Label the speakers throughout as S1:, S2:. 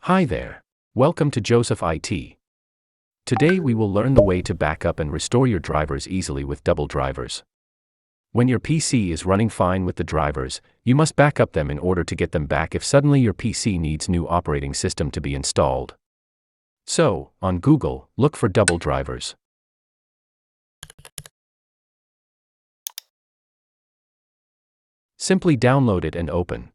S1: Hi there. Welcome to Joseph IT. Today we will learn the way to backup and restore your drivers easily with double drivers. When your PC is running fine with the drivers, you must back up them in order to get them back if suddenly your PC needs new operating system to be installed. So, on Google, look for double drivers. Simply download it and open.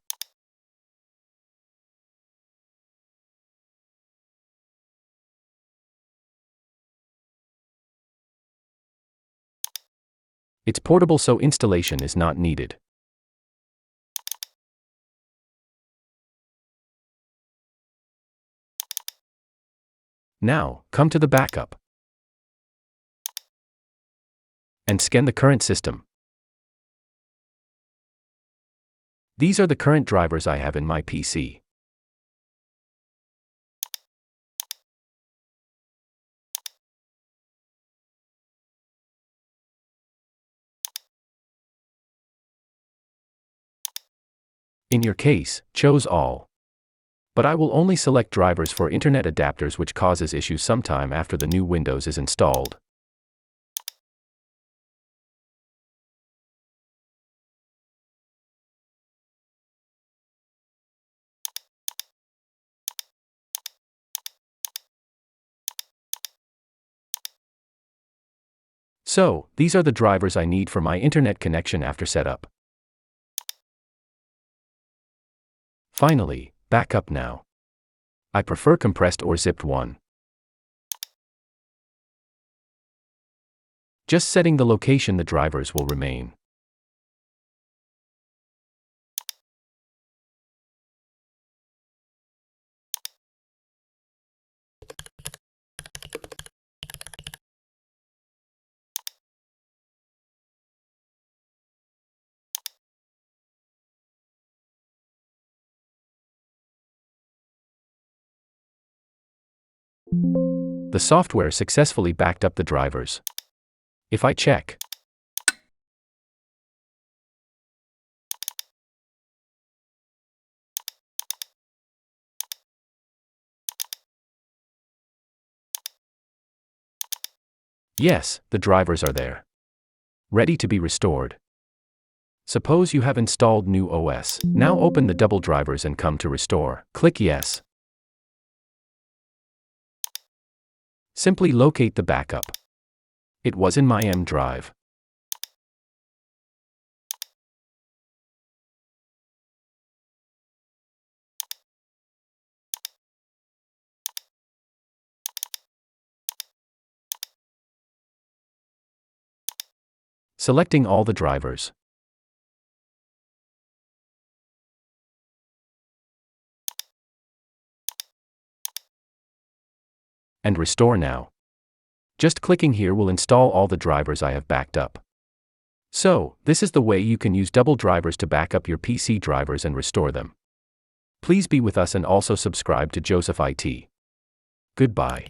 S1: It's portable, so installation is not needed. Now, come to the backup and scan the current system. These are the current drivers I have in my PC. In your case, choose all. But I will only select drivers for internet adapters, which causes issues sometime after the new Windows is installed. So, these are the drivers I need for my internet connection after setup. Finally, backup now. I prefer compressed or zipped one. Just setting the location the drivers will remain. The software successfully backed up the drivers. If I check, yes, the drivers are there, ready to be restored. Suppose you have installed new OS. Now open the double drivers and come to restore. Click yes. Simply locate the backup. It was in my M drive. Selecting all the drivers. And restore now. Just clicking here will install all the drivers I have backed up. So, this is the way you can use double drivers to back up your PC drivers and restore them. Please be with us and also subscribe to Joseph IT. Goodbye.